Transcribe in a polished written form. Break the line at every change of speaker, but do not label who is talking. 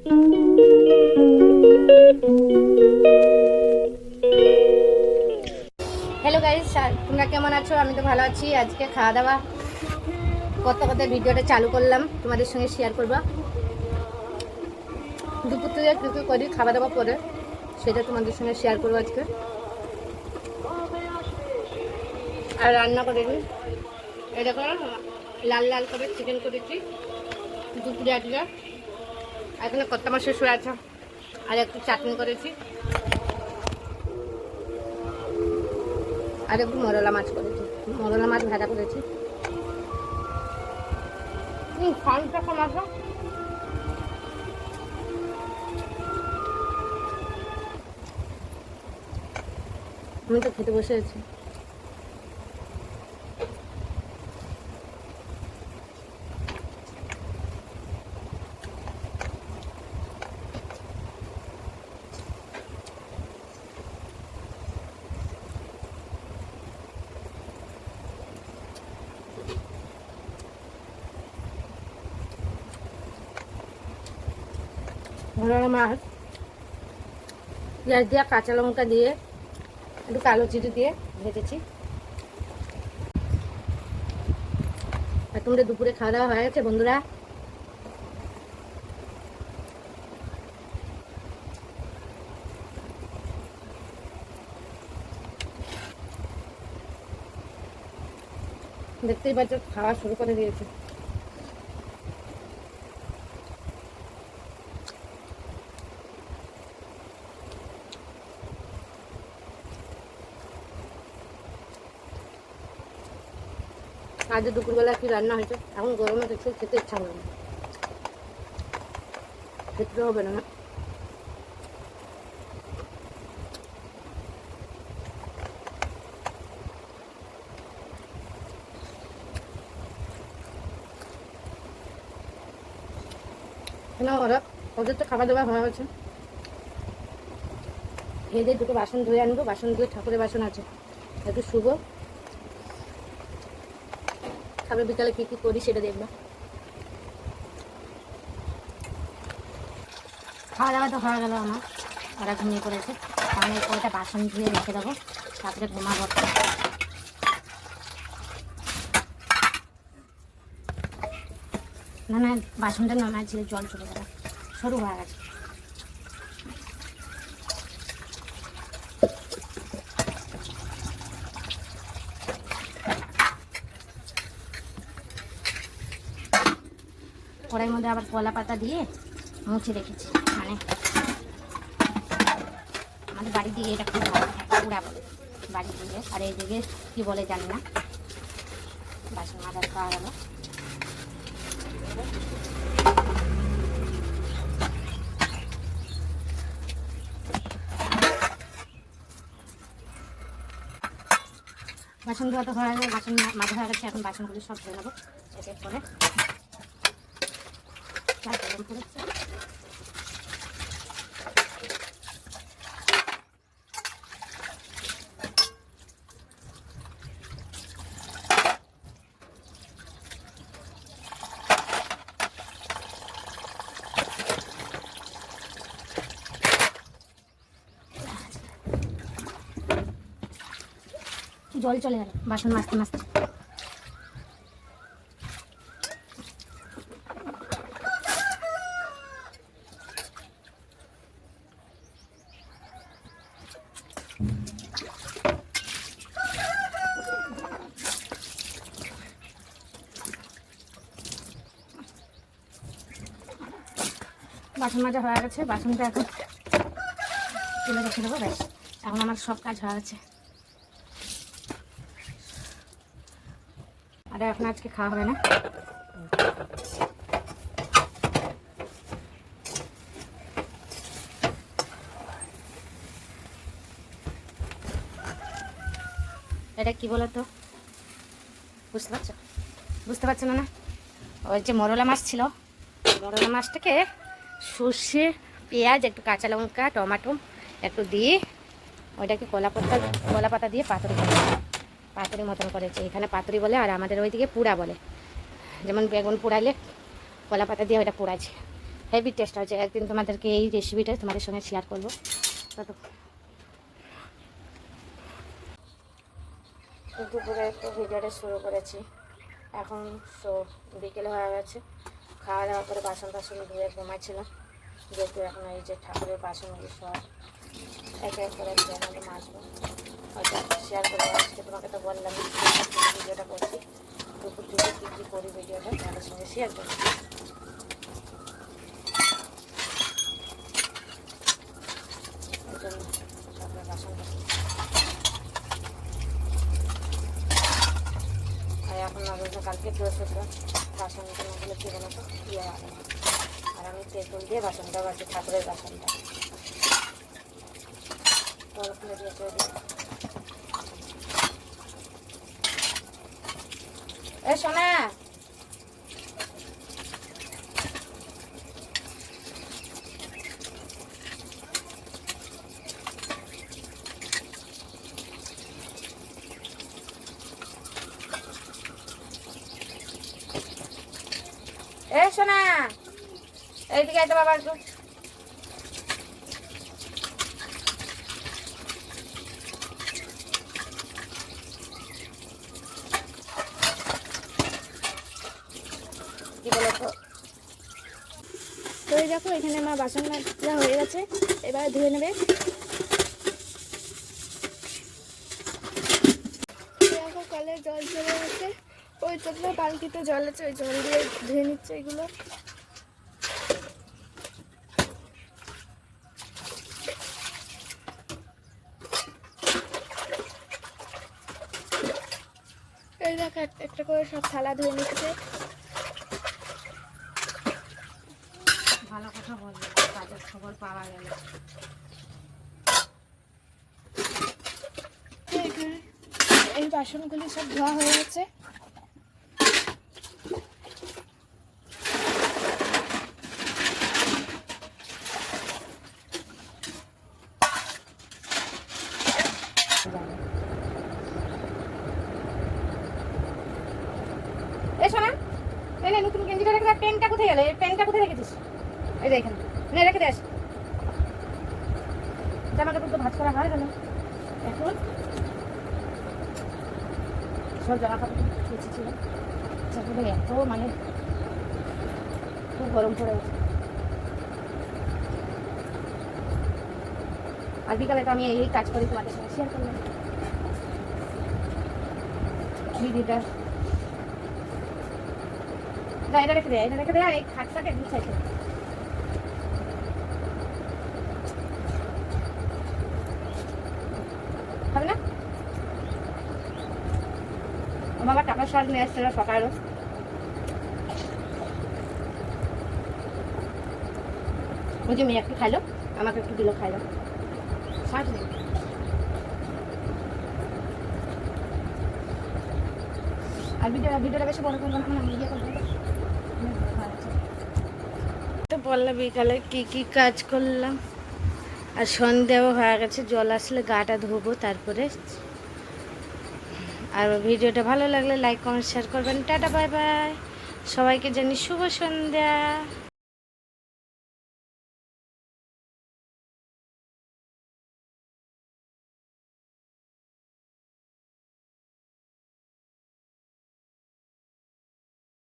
Hello guys, তোমরা কেমন আছো? আমি তো ভালো আছি। আজকে খাওয়া দাওয়া করতে করতে ভিডিওটা চালু করলাম, তোমাদের সঙ্গে শেয়ার করবা। দুপুর থেকে কিছু করি খাওয়া দাওয়া করে, সেটা তোমাদের সঙ্গে শেয়ার করবো আজকে। আর রান্না করেছি এটা করে লাল লাল করে চিকেন করেছি দুপুরে আজকে। এখানে কত্তা মাছের শুয়ে আছে, আর একটু চাটনি করেছি, আর একটু মরলা মাছ করেছি, মরলা মাছ ভাজা করেছি। খানটা খামাসা আমি তো খেতে বসে আছি। মরলা মাছ পেঁয়াজ দিয়ে কাঁচা লঙ্কা দিয়ে একটু কালো জিরে দিয়ে ভেজেছি। আর তোমাদের দুপুরে খাওয়া দাওয়া হয়ে গেছে বন্ধুরা? দেখতেই পাচ্ছ খাওয়া শুরু করে দিয়েছে। আজ দুপুরবেলা কি রান্না হয়েছে? এখন গরমে কিছু খেতে ইচ্ছা করে না, খেতে হবে না। ওদের তো খাবার দাবার হয়ে গেছে। খেয়ে দিয়ে দুটো বাসন ধুয়ে আনবো, বাসন ধুয়ে ঠাকুরের বাসন আছে, একটু শুবো। তারপরে বিকালে কী কী করি সেটা দেখবা। খাওয়া দাওয়া তো হয়ে গেল আমার, ওরা ঘুমিয়ে পড়েছে। আমি কয়টা বাসন ধুয়ে রেখে দেবো, তারপরে ঘুমাবো। না না, বাসনটা নামায় ছিল, জল চলে গেল, সরু হয়ে গেছে। কড়াইয়ের মধ্যে আবার কলা পাতা দিয়ে মুছে রেখেছি, মানে আমাদের বাড়ি দিয়ে এটা খুব ভালো পুরা বলে বাড়ি দিয়ে। আর এইদিকে কী বলে জানি না। বাসন মাজা খাওয়া গেল। বাসন ধোয়া তো হয়ে গেছে, বাসন মাজা হয়ে গেছে। এখন বাসনগুলি সব ধুয়ে নেবো এক এক করে। জল চলে গেল বাসন মাজতে মাজতে। বাসন মাজা হয়ে গেছে, বাসনটা এখন তুলে রেখে দেবো। ব্যাস, এখন আমার সব কাজ হয়ে গেছে। আর এখন আজকে খাওয়া হবে না। এটা কি বলো তো? বুঝতে পারছো? বুঝতে পারছো না? না, ওই যে মরলা মাছ ছিল, মরলা মাছটাকে সর্ষে, পেঁয়াজ, একটু কাঁচা লঙ্কা, টমেটো একটু দিয়ে ওইটাকে কলা পাতা দিয়ে পাতুরি মতন করেছে। এখানে পাতুরি বলে, আর আমাদের ওইদিকে পুরা বলে। যেমন বেগুন পোড়াইলে কলা পাতা দিয়ে ওইটা পোড়াছে, হেভি টেস্ট হয়েছে। একদিন তোমাদেরকে এই রেসিপিটা তোমাদের সঙ্গে শেয়ার করবো। দুপুরে তো ভিডিওটা শুরু করেছি, এখন বিকেল হয়ে গেছে। খাওয়া দাওয়া করে বাসন টাসন ধুয়ে ঘুমাচ্ছিলাম, যেহেতু এখন এই যে ঠাকুরের বাসনগুলো সব এক এক করে আমাদের মাজবো। হয়তো শেয়ার করে আজকে তোমাকে তো বললাম ভিডিওটা করছি, দুপুর থেকে কী কী করি ভিডিওটা তোমাদের সঙ্গে শেয়ার করি। এই জন্য সকালে বাসন টাসন আর এখন না বলতে কালকে বৃহস্পতিবার বাসন গুলো কী বলো তো ইয়ে হবে না। আর আমি তেঁতুল দিয়ে বাসনটা বাসি, ঠাকুরের বাসনটা খুলে দিয়ে চলে দিই। এ সোনা, এ সোনা, এইদিকে আইতে বাবা একটু। কি বলো তো,
তো এই দেখো এখানে আমার বাসন মাজা হয়ে গেছে, এবার ধুয়ে নেবে। দেখো কলে জল চলে গেছে, ওই তো বালতিতে জল আছে, ওই জল দিয়ে ধুয়ে নিচ্ছে এগুলো। এই দেখো একটা একটা করে সব থালা ধুয়ে নিচ্ছে।
ভালো কথা বলবো, কাজের খবর পাওয়া গেল।
এই বাসনগুলি সব ধোয়া হয়ে গেছে।
এ শোনা, এই নে নতুন গেঞ্জিটা রেখে দেখ, পেনটা কোথায় গেল? এই পেনটা কোথায় রেখেছিস? এই যে এখানে, নে রেখে দে। জামা কাপড় তো ভাঁজ করা হয় গেল, এখন সব জামা কাপড় কেচেছিল, সেগুলো এত মানে খুব গরম পড়ে গেছে। আর বিকালে তো আমি এই কাজ করি, তোমাদের সঙ্গে শেয়ার করলাম দিদিটা। এটা রেখে দেয়, এটা রেখে দেয়, আর এই খাটটাকে গুছাইছে। হবে না? বাবা টাকার শাক নিয়ে আসছিল সকালে, ওই যে মেয়ে একটু খাইলো, আমাকে একটু দিল, খাইলো শাক নেই। আর ভিডিওটা বেশি বড় করবো না, ইয়ে করবো। তো বললাম বিকালে কি কি কাজ করলাম, আর সন্ধ্যাও হয়ে গেছে, জল আসলে গাটা ধোবো তারপরে। আর ভিডিওটা ভালো লাগলে লাইক কমেন্ট শেয়ার করবেন। টাটা বাই বাই, সবাইকে জানি শুভ সন্ধ্যা।